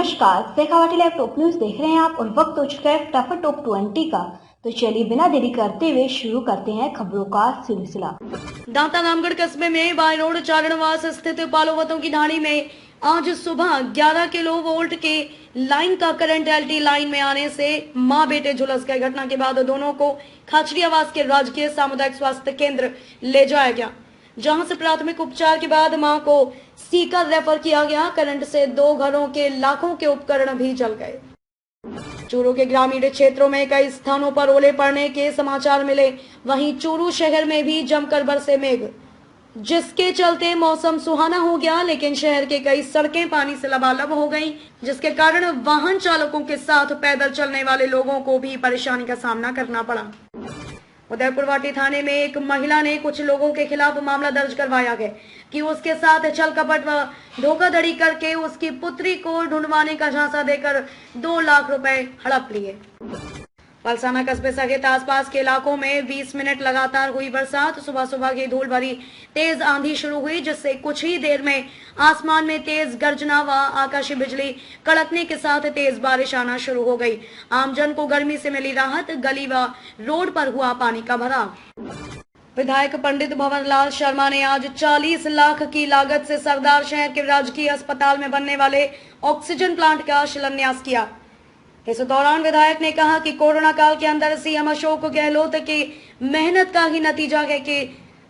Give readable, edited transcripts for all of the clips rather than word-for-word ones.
नमस्कार, Shekhawati live top news देख रहे हैं आप और वक्त हो चुका है फटाफट टॉप 20 का। तो चलिए बिना देरी करते हुए शुरू करते हैं खबरों का सिलसिला। दांता रामगढ़ कस्बे में बाई रोड चारणवास स्थित पालोवतों की ढाणी में आज सुबह 11 किलो वोल्ट के लाइन का करंट एलटी लाइन में आने से मां बेटे झुलस गए। घटना के बाद दोनों को खाचरियावास के राजकीय सामुदायिक स्वास्थ्य केंद्र ले जाया गया, जहां से प्राथमिक उपचार के बाद मां को सीकर रेफर किया गया। करंट से 2 घरों के लाखों के उपकरण भी जल गए। चूरू के ग्रामीण क्षेत्रों में कई स्थानों पर ओले पड़ने के समाचार मिले। वहीं चूरू शहर में भी जमकर बरसे मेघ, जिसके चलते मौसम सुहाना हो गया, लेकिन शहर के कई सड़कें पानी से लबालब हो गईं, जिसके कारण वाहन चालकों के साथ पैदल चलने वाले लोगों को भी परेशानी का सामना करना पड़ा। उदयपुर वाटी थाने में एक महिला ने कुछ लोगों के खिलाफ मामला दर्ज करवाया है कि उसके साथ छल कपट व धोखाधड़ी करके उसकी पुत्री को ढूंढवाने का झांसा देकर 2 लाख रुपए हड़प लिए। पलसाना कस्बे सहित आसपास के इलाकों में 20 मिनट लगातार हुई बरसात। सुबह सुबह की धूल भरी तेज आंधी शुरू हुई, जिससे कुछ ही देर में आसमान में तेज गर्जना व आकाशीय बिजली कड़कने के साथ तेज बारिश आना शुरू हो गई। आमजन को गर्मी से मिली राहत। गली व रोड पर हुआ पानी का भराव। विधायक पंडित भंवरलाल शर्मा ने आज 40 लाख की लागत से सरदार शहर के राजकीय अस्पताल में बनने वाले ऑक्सीजन प्लांट का शिलान्यास किया। इस दौरान विधायक ने कहा कि कोरोना काल के अंदर सीएम अशोक गहलोत की मेहनत का ही नतीजा है कि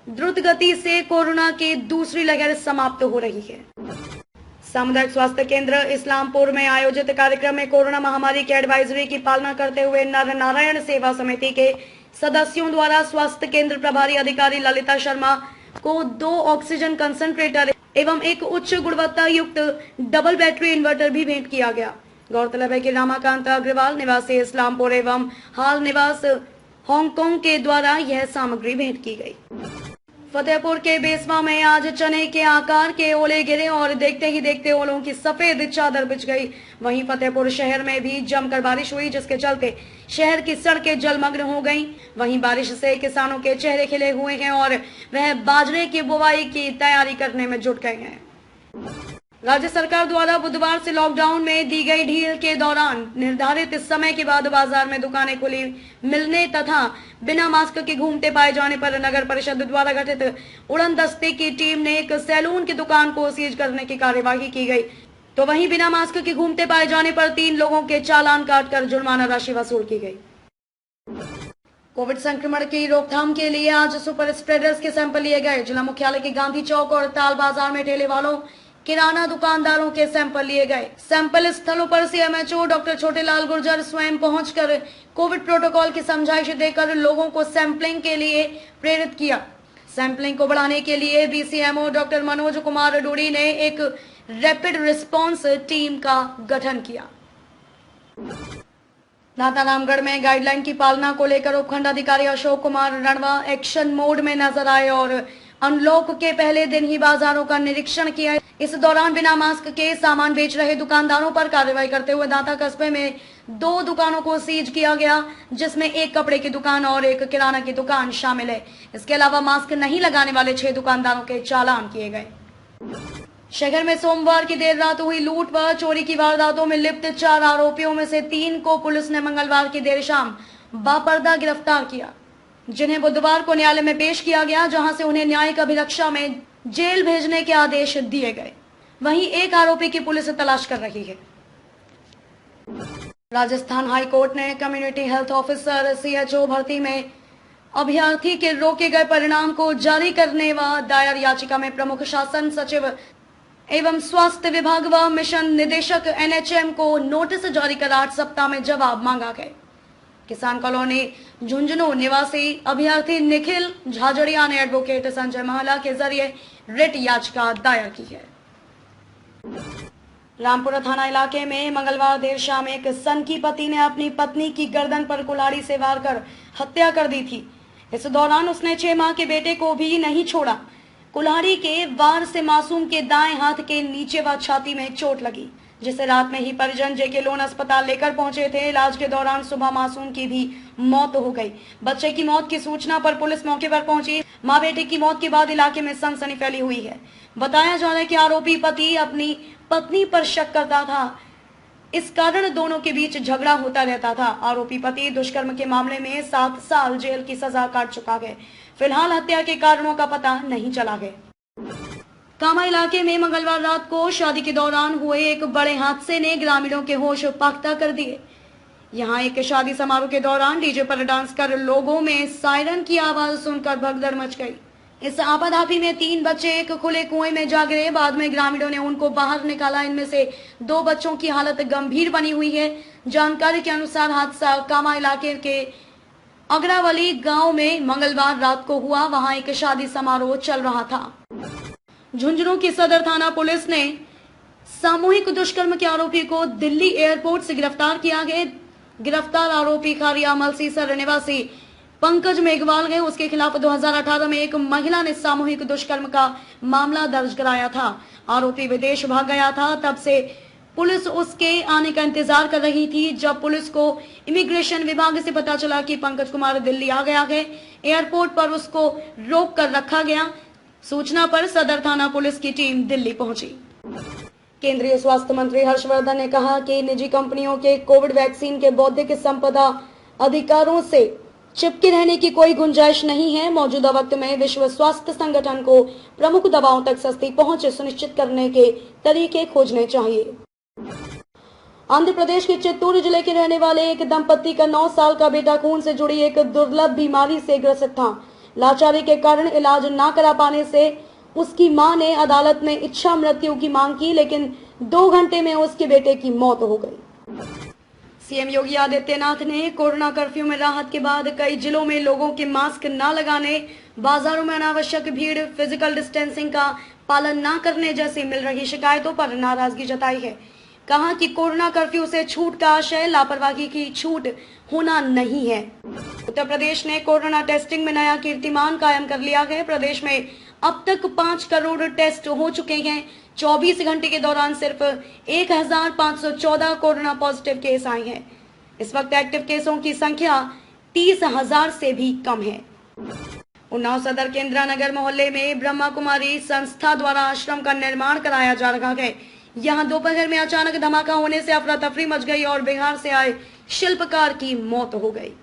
द्रुत गति से कोरोना की दूसरी लहर समाप्त हो रही है। सामुदायिक स्वास्थ्य केंद्र इस्लामपुर में आयोजित कार्यक्रम में कोरोना महामारी के एडवाइजरी की पालना करते हुए नर नारायण सेवा समिति के सदस्यों द्वारा स्वास्थ्य केंद्र प्रभारी अधिकारी ललिता शर्मा को 2 ऑक्सीजन कंसंट्रेटर एवं एक उच्च गुणवत्ता युक्त डबल बैटरी इन्वर्टर भी भेंट किया गया। गौरतलब है कि रामाकांत अग्रवाल निवासी इस्लामपुर एवं हाल निवास हांगकांग के द्वारा यह सामग्री भेंट की गई। फतेहपुर के बेसवा में आज चने के आकार के ओले गिरे और देखते ही देखते ओलों की सफेद चादर बिछ गई। वहीं फतेहपुर शहर में भी जमकर बारिश हुई, जिसके चलते शहर की सड़कें जलमग्न हो गईं। वहीं बारिश से किसानों के चेहरे खिले हुए हैं और वह बाजरे की बुवाई की तैयारी करने में जुट गए हैं। राज्य सरकार द्वारा बुधवार से लॉकडाउन में दी गई ढील के दौरान निर्धारित समय के बाद बाजार में दुकानें खुली मिलने तथा बिना मास्क के घूमते पाए जाने पर नगर परिषद द्वारा गठित उड़न दस्ते की टीम ने एक सैलून की दुकान को सीज करने की कार्यवाही की गई। तो वहीं बिना मास्क के घूमते पाए जाने पर 3 लोगों के चालान काटकर जुर्माना राशि वसूल की गई। कोविड संक्रमण की रोकथाम के लिए आज सुपर स्प्रेडर्स के सैंपल लिए गए। जिला मुख्यालय के गांधी चौक और ताल बाजार में ठेले वालों, किराना दुकानदारों के सैंपल लिए गए। सैंपल स्थलों पर सीएमएचओ डॉक्टर छोटेलाल गुर्जर स्वयं पहुंचकर कोविड प्रोटोकॉल की समझाइश देकर लोगों को सैंपलिंग के लिए प्रेरित किया। सैंपलिंग को बढ़ाने के लिए बीसीएमओ डॉक्टर मनोज कुमार डूडी ने एक रैपिड रिस्पांस टीम का गठन किया। दांता रामगढ़ में गाइडलाइन की पालना को लेकर उपखंड अधिकारी अशोक कुमार रणवा एक्शन मोड में नजर आए और अनलॉक के पहले दिन ही बाजारों का निरीक्षण किया। इस दौरान बिना मास्क के सामान बेच रहे दुकानदारों पर कार्रवाई करते हुए दांता कस्बे में 2 दुकानों को सीज किया गया, जिसमें एक कपड़े की दुकान और एक किराना की दुकान शामिल है। इसके अलावा मास्क नहीं लगाने वाले 6 दुकानदारों के चालान किए गए। शहर में सोमवार की देर रात हुई लूट व चोरी की वारदातों में लिप्त 4 आरोपियों में से 3 को पुलिस ने मंगलवार की देर शाम बापर्दा गिरफ्तार किया, जिन्हें बुधवार को न्यायालय में पेश किया गया, जहां से उन्हें न्यायिक अभिरक्षा में जेल भेजने के आदेश दिए गए। वहीं एक आरोपी की पुलिस तलाश कर रही है। राजस्थान हाई कोर्ट ने कम्युनिटी हेल्थ ऑफिसर सीएचओ भर्ती में अभ्यर्थी के रोके गए परिणाम को जारी करने व दायर याचिका में प्रमुख शासन सचिव एवं स्वास्थ्य विभाग व मिशन निदेशक एनएचएम को नोटिस जारी कर 8 सप्ताह में जवाब मांगा गया। किसान कॉलोनी झुंझुनू निवासी अभ्यर्थी निखिल झाझड़िया ने एडवोकेट संजय महला के जरिए रिट याचिका दायर की है। रामपुरा थाना इलाके में मंगलवार देर शाम एक सनकी पति ने अपनी पत्नी की गर्दन पर कुल्हाड़ी से वार कर हत्या कर दी थी। इस दौरान उसने 6 माह के बेटे को भी नहीं छोड़ा। कुल्हाड़ी के वार से मासूम के दाएं हाथ के नीचे व छाती में चोट लगी, जिसे रात में ही परिजन जेके लोन अस्पताल लेकर पहुंचे थे। इलाज के दौरान सुबह मासूम की भी मौत हो गई। बच्चे की मौत की सूचना पर पुलिस मौके पर पहुंची। मां बेटे की मौत के बाद इलाके में सनसनी फैली हुई है। बताया जा रहा है कि आरोपी पति अपनी पत्नी पर शक करता था इस कारण दोनों के बीच झगड़ा होता रहता था। आरोपी पति दुष्कर्म के मामले में 7 साल जेल की सजा काट चुका है। फिलहाल हत्या के कारणों का पता नहीं चला है। कामा इलाके में मंगलवार रात को शादी के दौरान हुए एक बड़े हादसे ने ग्रामीणों के होश पाख्ता कर दिए। यहाँ एक शादी समारोह के दौरान डीजे पर डांस कर लोगों में सायरन की आवाज सुनकर भगदड़ मच गई। इस आपाधापी में 3 बच्चे एक खुले कुएं में जा गिरे। बाद में ग्रामीणों ने उनको बाहर निकाला। इनमें से 2 बच्चों की हालत गंभीर बनी हुई है। जानकारी के अनुसार हादसा कामा इलाके के अगरावली गांव में मंगलवार रात को हुआ। वहां एक शादी समारोह चल रहा था। झुंझुनू की सदर थाना पुलिस ने सामूहिक दुष्कर्म के आरोपी को दिल्ली एयरपोर्ट से गिरफ्तार किया है। गिरफ्तार आरोपी खारिया मलसीसर निवासी पंकज मेघवाल है। उसके खिलाफ 2018 में एक महिला ने सामूहिक दुष्कर्म का मामला दर्ज कराया था। आरोपी विदेश भाग गया था। तब से पुलिस उसके आने का इंतजार कर रही थी। जब पुलिस को इमिग्रेशन विभाग से पता चला कि पंकज कुमार दिल्ली आ गया है, एयरपोर्ट पर उसको रोक कर रखा गया। सूचना पर सदर थाना पुलिस की टीम दिल्ली पहुंची। केंद्रीय स्वास्थ्य मंत्री हर्षवर्धन ने कहा कि निजी कंपनियों के कोविड वैक्सीन के बौद्धिक संपदा अधिकारों से चिपके रहने की कोई गुंजाइश नहीं है। मौजूदा वक्त में विश्व स्वास्थ्य संगठन को प्रमुख दवाओं तक सस्ती पहुंच सुनिश्चित करने के तरीके खोजने चाहिए। आंध्र प्रदेश के चित्तूर जिले के रहने वाले एक दंपति का 9 साल का बेटा खून से जुड़ी एक दुर्लभ बीमारी से ग्रसित था। लाचारी के कारण इलाज न करा पाने से उसकी मां ने अदालत में इच्छा मृत्यु की मांग की, लेकिन 2 घंटे में उसके बेटे की मौत हो गई। सीएम योगी आदित्यनाथ ने कोरोना कर्फ्यू में राहत के बाद कई जिलों में लोगों के मास्क न लगाने, बाजारों में अनावश्यक भीड़, फिजिकल डिस्टेंसिंग का पालन न करने जैसी मिल रही शिकायतों पर नाराजगी जताई है। कहा कि कोरोना कर्फ्यू से छूट का आशय लापरवाही की छूट होना नहीं है। उत्तर प्रदेश ने कोरोना टेस्टिंग में नया कीर्तिमान कायम कर लिया है। प्रदेश में अब तक 5 करोड़ टेस्ट हो चुके हैं। 24 घंटे के दौरान सिर्फ 1514 कोरोना पॉजिटिव केस आए हैं। इस वक्त एक्टिव केसों की संख्या 30,000 से भी कम है। उन्नाव सदर के इंदिरा नगर मोहल्ले में ब्रह्मा कुमारी संस्था द्वारा आश्रम का निर्माण कराया जा रहा है। यहाँ दोपहर में अचानक धमाका होने से अफरा तफरी मच गई और बिहार से आए शिल्पकार की मौत हो गई।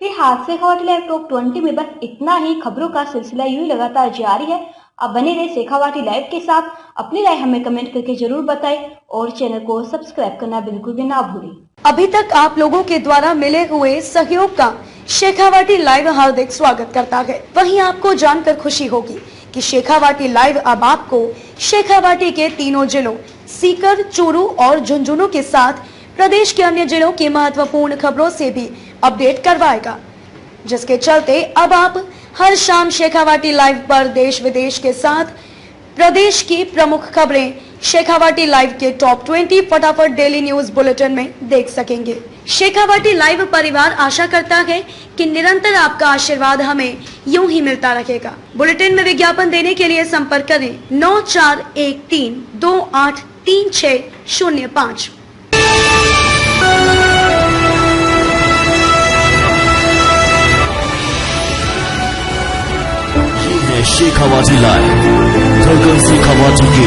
फिर हादसे खबर लाइव टॉप 20 में बस इतना ही। खबरों का सिलसिला यूं लगातार जारी है। आप बने रहे शेखावाटी लाइव के साथ। अपनी राय हमें कमेंट करके जरूर बताएं और चैनल को सब्सक्राइब करना बिल्कुल भी ना भूलें। अभी तक आप लोगों के द्वारा मिले हुए सहयोग का शेखावाटी लाइव हार्दिक स्वागत करता है। वहीं आपको जानकर खुशी होगी कि शेखावाटी लाइव अब आपको शेखावाटी के तीनों जिलों सीकर, चूरू और झुंझुनू के साथ प्रदेश के अन्य जिलों की महत्वपूर्ण खबरों से भी अपडेट करवाएगा, जिसके चलते अब आप हर शाम शेखावाटी लाइव पर देश विदेश के साथ प्रदेश की प्रमुख खबरें शेखावाटी लाइव के टॉप 20 फटाफट डेली न्यूज बुलेटिन में देख सकेंगे। शेखावाटी लाइव परिवार आशा करता है कि निरंतर आपका आशीर्वाद हमें यूं ही मिलता रहेगा। बुलेटिन में विज्ञापन देने के लिए संपर्क करें 9413283605। शेखावाटी लाइव, धड़कन शेखावाटी की